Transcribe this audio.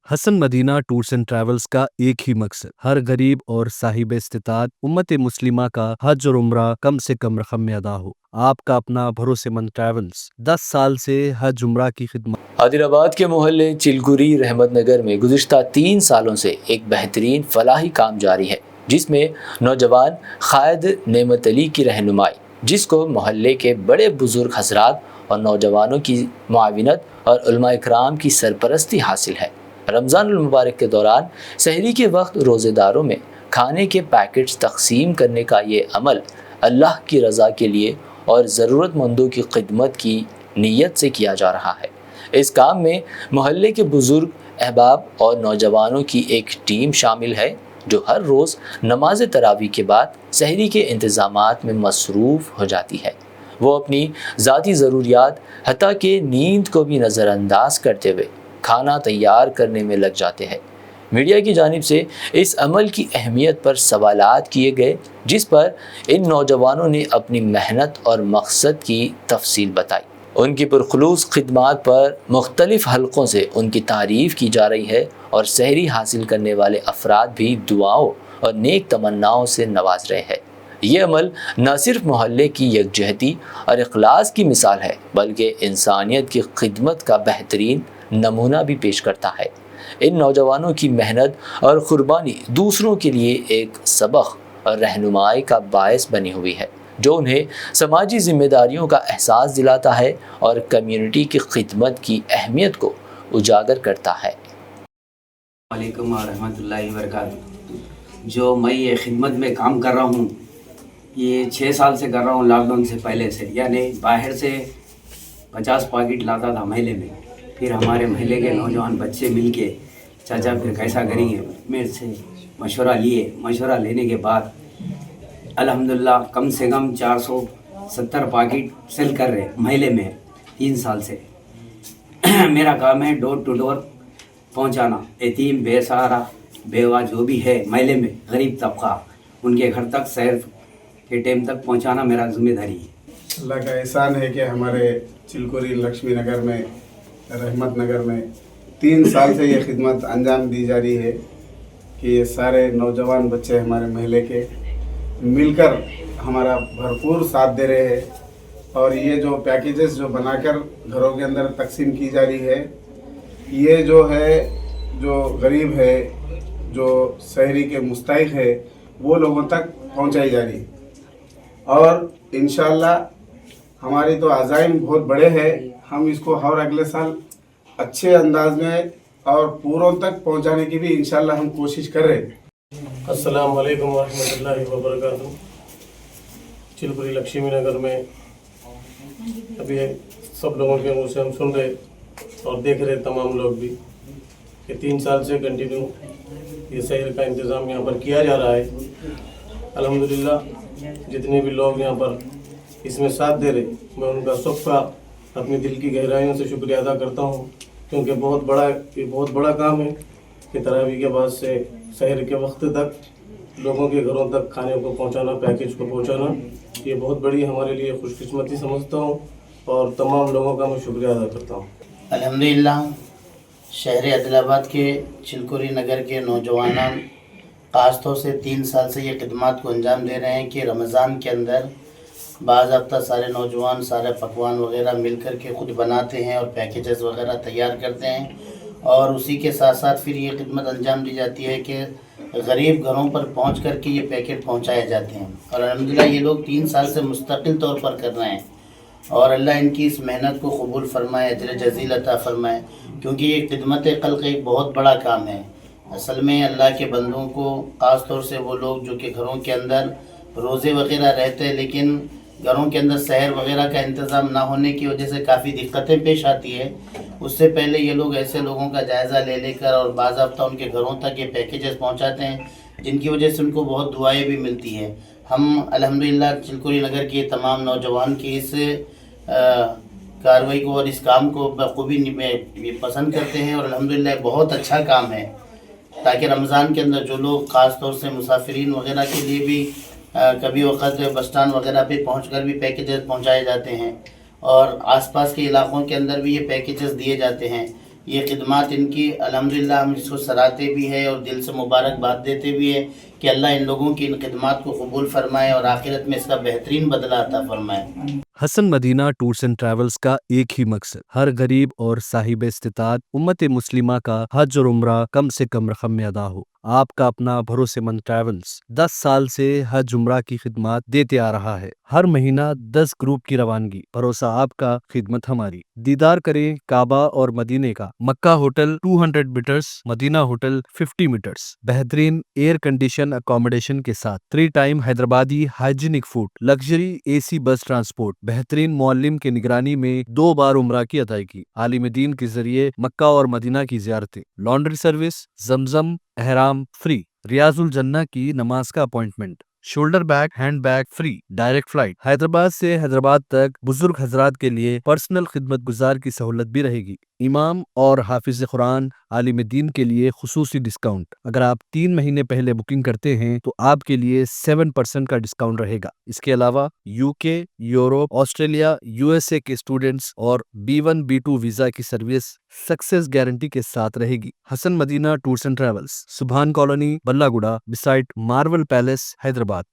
Hasan Madina tours and travels का एक ही मकसद हर गरीब और साहिब इस्तिताअत उम्मत मुस्लिमा का हज और उम्रा कम से कम रकम में अदा हो। आपका अपना भरोसेमंद ट्रैवल्स 10 साल से हज उम्रा की खिदमत। आदिलाबाद के मोहल्ले चिलगुरी रहमत नगर में गुज़िश्ता 3 सालों से एक बेहतरीन फलाही काम जारी है, जिसमें नौजवान खायद नेमत अली की रहनुमाई, जिसको मोहल्ले के बड़े बुजुर्ग हजरात और नौजवानों की मुआविनत और उलमा इकराम की सरपरस्ती हासिल है। रमज़ान मुबारक के दौरान सहरी के वक्त रोज़ेदारों में खाने के पैकेट्स तकसीम करने का ये अमल अल्लाह की रज़ा के लिए और ज़रूरतमंदों की खिदमत की नीयत से किया जा रहा है। इस काम में मोहल्ले के बुज़ुर्ग, अहबाब और नौजवानों की एक टीम शामिल है, जो हर रोज़ नमाज तरावी के बाद सहरी के इंतज़ामात में मसरूफ़ हो जाती है। वो अपनी ज़ाती ज़रूरियात हत्ता कि नींद को भी नज़रअंदाज करते हुए खाना तैयार करने में लग जाते हैं। मीडिया की जानिब से इस अमल की अहमियत पर सवालात किए गए, जिस पर इन नौजवानों ने अपनी मेहनत और मकसद की तफसील बताई। उनकी पुरखुलूस खिदमात पर मुख्तलिफ हलकों से उनकी तारीफ़ की जा रही है और सहरी हासिल करने वाले अफराद भी दुआओं और नेक तमन्नाओं से नवाज रहे हैं। ये अमल न सिर्फ मोहल्ले की यकजहती और इखलास की मिसाल है, बल्कि इंसानियत की खिदमत का बेहतरीन नमूना भी पेश करता है। इन नौजवानों की मेहनत और कुर्बानी दूसरों के लिए एक सबक और रहनुमाई का बायस बनी हुई है, जो उन्हें समाजी जिम्मेदारियों का एहसास दिलाता है और कम्युनिटी की खिदमत की अहमियत को उजागर करता है। वालेकुम रहमतुल्लाहि व बरकातहू। जो मैं ये खिदमत में काम कर रहा हूँ, ये 6 साल से कर रहा हूँ, लॉकडाउन से पहले से। यानी बाहर से 50 पैकेट लाता था महीने में, फिर हमारे महल्ले के नौजवान बच्चे मिलके चाचा फिर कैसा करेंगे, मेरे से मशवरा लेने के बाद अल्हम्दुलिल्लाह कम से कम 470 पैकेट सेल कर रहे महीने में 3 साल से। मेरा काम है डोर टू डोर पहुंचाना, यतीम बेसहारा बेवा जो भी है महल्ले में गरीब तबका, उनके घर तक शहर के टाइम तक पहुंचाना मेरा जिम्मेदारी है। अल्लाह का एहसान है कि हमारे चिलकुरी लक्ष्मी नगर में, रहमत नगर में 3 साल से ये खिदमत अंजाम दी जा रही है कि ये सारे नौजवान बच्चे हमारे महल्ले के मिलकर हमारा भरपूर साथ दे रहे हैं। और ये जो पैकेजेस जो बनाकर घरों के अंदर तकसीम की जा रही है, ये जो है जो गरीब है, जो शहरी के मुस्तहिक है, वो लोगों तक पहुंचाई जा रही है। और इंशाअल्लाह हमारी तो अज़ाइम बहुत बड़े हैं, हम इसको हर अगले साल अच्छे अंदाज में और पूरों तक पहुंचाने की भी इंशाअल्लाह हम कोशिश कर रहे हैं। अस्सलाम वालेकुम वरहमतुल्लाहि वबरकातुहू। चिलकुरी लक्ष्मी नगर में अभी सब लोगों के मुँह से हम सुन रहे और देख रहे तमाम लोग भी कि 3 साल से कंटिन्यू ये सहर का इंतज़ाम यहाँ पर किया जा रहा है। अल्हम्दुलिल्लाह जितने भी लोग यहाँ पर इसमें साथ दे रहे, मैं उनका सबका अपनी दिल की गहराइयों से शुक्रिया अदा करता हूँ, क्योंकि ये बहुत बड़ा काम है कि तरावी के बाद से सहर के वक्त तक लोगों के घरों तक खाने को पहुँचाना, पैकेज को पहुँचाना, ये बहुत बड़ी हमारे लिए खुशकिस्मती समझता हूँ और तमाम लोगों का मैं शुक्रिया अदा करता हूँ। अल्हम्दुलिल्लाह शहर आदिलाबाद के चिलकुरी नगर के नौजवान ख़ास तौर से 3 साल से ये खिदमत को अंजाम दे रहे हैं कि रमज़ान के अंदर बाज़ाब्ता सारे नौजवान सारे पकवान वगैरह मिल कर के ख़ुद बनाते हैं और पैकेजेस वगैरह तैयार करते हैं। और उसी के साथ साथ फिर ये खिदमत अंजाम दी जाती है कि गरीब घरों पर पहुंच कर के ये पैकेट पहुंचाए जाते हैं। और अल्हम्दुलिल्लाह ये लोग 3 साल से मुस्तकिल तौर पर कर रहे हैं और अल्लाह इनकी इस मेहनत को कबूल फरमाए, अजर जज़ील अता फरमाए, क्योंकि ये खिदमत खल्क़ एक बहुत बड़ा काम है। असल में अल्लाह के बंदों को ख़ास तौर से वो लोग जो कि घरों के अंदर रोज़े वगैरह रहते हैं, लेकिन घरों के अंदर सहर वगैरह का इंतज़ाम ना होने की वजह से काफ़ी दिक्कतें पेश आती है। उससे पहले ये लोग ऐसे लोगों का जायज़ा ले लेकर और बाज़ाब्ता उनके घरों तक ये पैकेजेस पहुंचाते हैं, जिनकी वजह से उनको बहुत दुआएं भी मिलती हैं। हम अल्हम्दुलिल्लाह चिलकुरी नगर के तमाम नौजवान की इस कार्रवाई को और इस काम को बखूबी पसंद करते हैं और अल्हम्दुलिल्लाह बहुत अच्छा काम है, ताकि रमज़ान के अंदर जो लोग ख़ास तौर से मुसाफिरीन वगैरह के लिए भी कभी वक़्त बस स्टैंड वगैरह पे पहुंचकर भी पैकेजेस पहुंचाए जाते हैं और आसपास के इलाक़ों के अंदर भी ये पैकेजेस दिए जाते हैं। یہ خدمات ان کی الحمدللہ ہم اس کو سراہتے بھی ہیں اور دل سے مبارکباد دیتے بھی ہیں کہ اللہ ان لوگوں کی ان خدمات کو قبول فرمائے اور آخرت میں اس کا بہترین بدلہ عطا فرمائے۔ حسن مدینہ ٹورز اینڈ ٹریولز کا ایک ہی مقصد ہر غریب اور صاحب استطاعت امت مسلمہ کا حج اور عمرہ کم سے کم رقم میں ادا ہو۔ آپ کا اپنا بھروسے مند ٹریولز 10 سال سے حج عمرہ کی خدمات دیتے آ رہا ہے۔ ہر مہینہ 10 گروپ کی روانگی، بھروسہ آپ کا، خدمت ہماری۔ دیدار کریں کعبہ اور مدینے کا۔ Makkah hotel 200 metres, Madinah hotel 50 metres, بہترین ایئر کنڈیشن اکوموڈیشن کے ساتھ 3 time Hyderabadi hygienic food, luxury A C bus transport, بہترین معلم کی نگرانی میں 2 بار عمرہ کی ادائیگی، عالم دین کے ذریعے مکہ اور مدینہ کی زیارتیں، لانڈری سروس، زمزم احرام فری، ریاض الجنہ کی نماز کا appointment, shoulder bag hand bag free, direct flight, Hyderabad سے حیدرآباد تک بزرگ حضرات کے لیے پرسنل خدمت گزار کی سہولت بھی رہے گی، امام اور حافظ قرآن عالم دین کے لیے خصوصی ڈسکاؤنٹ۔ اگر آپ 3 مہینے پہلے بکنگ کرتے ہیں تو آپ کے لیے 7% کا ڈسکاؤنٹ رہے گا۔ اس کے علاوہ UK، یورپ، آسٹریلیا، USA کے اسٹوڈنٹس اور B1 B2 ویزا کی سروس سکسیس گارنٹی کے ساتھ رہے گی۔ حسن مدینہ ٹورز اینڈ ٹریولز، سبحان کالونی، بلہ گڈا، بسائٹ مارول پیلیس، حیدرآباد۔